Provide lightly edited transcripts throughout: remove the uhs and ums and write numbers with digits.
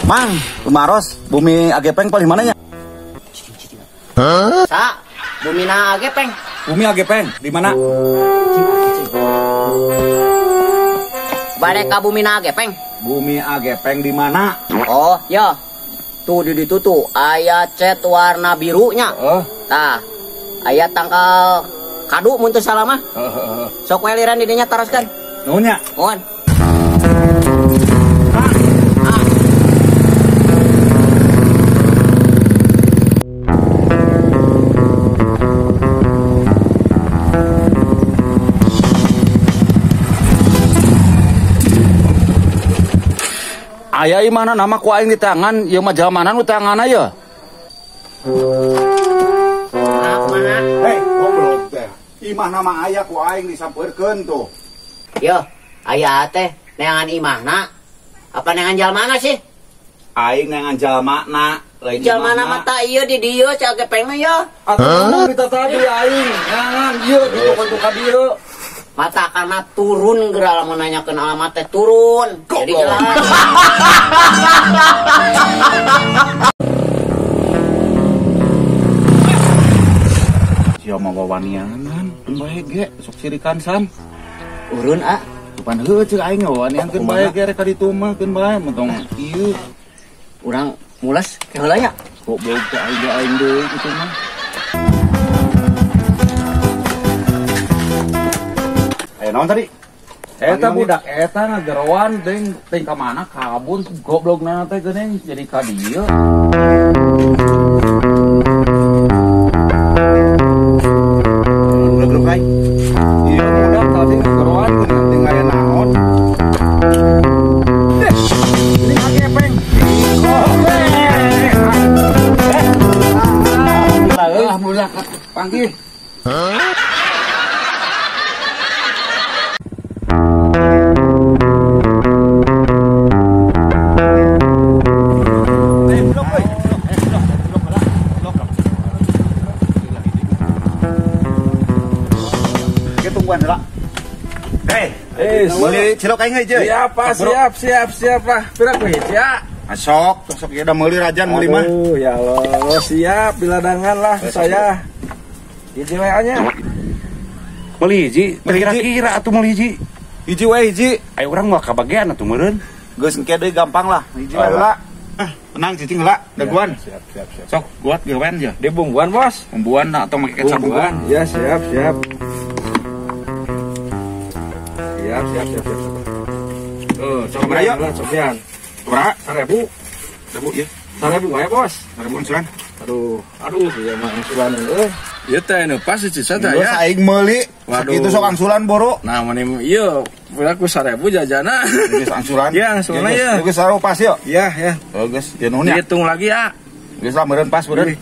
Mang, Kumaros, bumi Agepeng paling mananya? Sa, bumi na Agepeng. Bumi Agepeng, di mana? Balik ka bumi na Agepeng. Bumi Agepeng di mana? Oh, ya. Tuh di situ tuh, aya cat warna birunya. Tah, aya tangkal kadu mun teu salah mah. Sok we liran di dinya taroskeun. Nuhun nya. Mohon. Aya imahna nama ku aing di tangan, ieu mah jamanan nu tangan aya. Mana? Hei, goblok teh. Imah nama aya ku aing disampeurkeun tuh. Yo, aya teh neangan imahna. Apa neangan jalmana sih? Aing neangan jalmana, lain Jalmana mata ieu di dieu ca Agepeng mah yo. Atuh kita tadi aing neangan ieu di toko ka dieu. Mata karena turun geura lamun nanyakeun alamat teh turun. Jadi jelas. Sia mah wawanianan, bae ge sok sirikan san. Urun ah. Bukan heuh ceuk aing wawanian keun bae ge rek ka ditu mah keun bae mentong ieu. Urang mules ke heula nya. Goblok teh aing deui kitu mah. Naon tadi? Eta budak eta ngagerowan teh ka mana kabun goblokna teh geuning jadi ka dieu. Goblok ai. Ieu budak tadi ngagerowan teh aya naon? Ini Agepeng. Lah budak panggil. Tungguan lah. Meuli cilok aing heuh. Siap, Pak. Siap lah. Pira ku ya? Sok ya udah meuli rajan meuli mah. Ya Allah, siap biladangan lah saya. Hiji we nya. Meuli hiji, kira-kira atuh meuli hiji. Hiji we hiji. Aya urang moal kabagean atuh meureun. Geus engke deui gampang lah. Hiji we heula. Tenang cicing heula, daguan. Siap. Sok buat gawean je. Dia bumbuan, Bos. Bumbuan atau make kecap bumbuan. Ya, siap. Siap. Sok beraya. Sofian. Berapa? 1000. 1000 ya. 1000 wae, Bos. 1000 ansuran. Aduh, ieu mah angsuran euy. Ieu teh nu pas cicit Geus ya. aing meuli. Sakitu sok angsuran boro. Nah, mani ieu aku 1000 jajana. Geus angsuran. Ya, angsuran ya. Geus saru pas yo. Ya. Geus ya nuhun ya. Hitung lagi ya. Geus lah meureun pas meureun.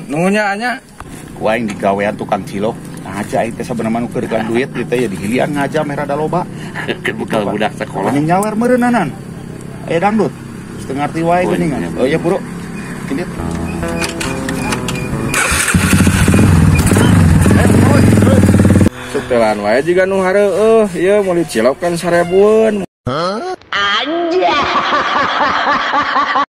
Nuhunnya anya. Ku aing digawean tukang cilok. Aja aing teh sabenerna mah nu keureukan duit ieu teh ya dihilian ngaja meh rada loba. Keur bekal budak sekolah. Ini nyawer meureunanan. Aya dangdut. Setengah arti wae geuningan. Oh iya, Bro. Ini. Sutelan wae jiga nu hareueuh, ieu meuli cilok kan 1000-an.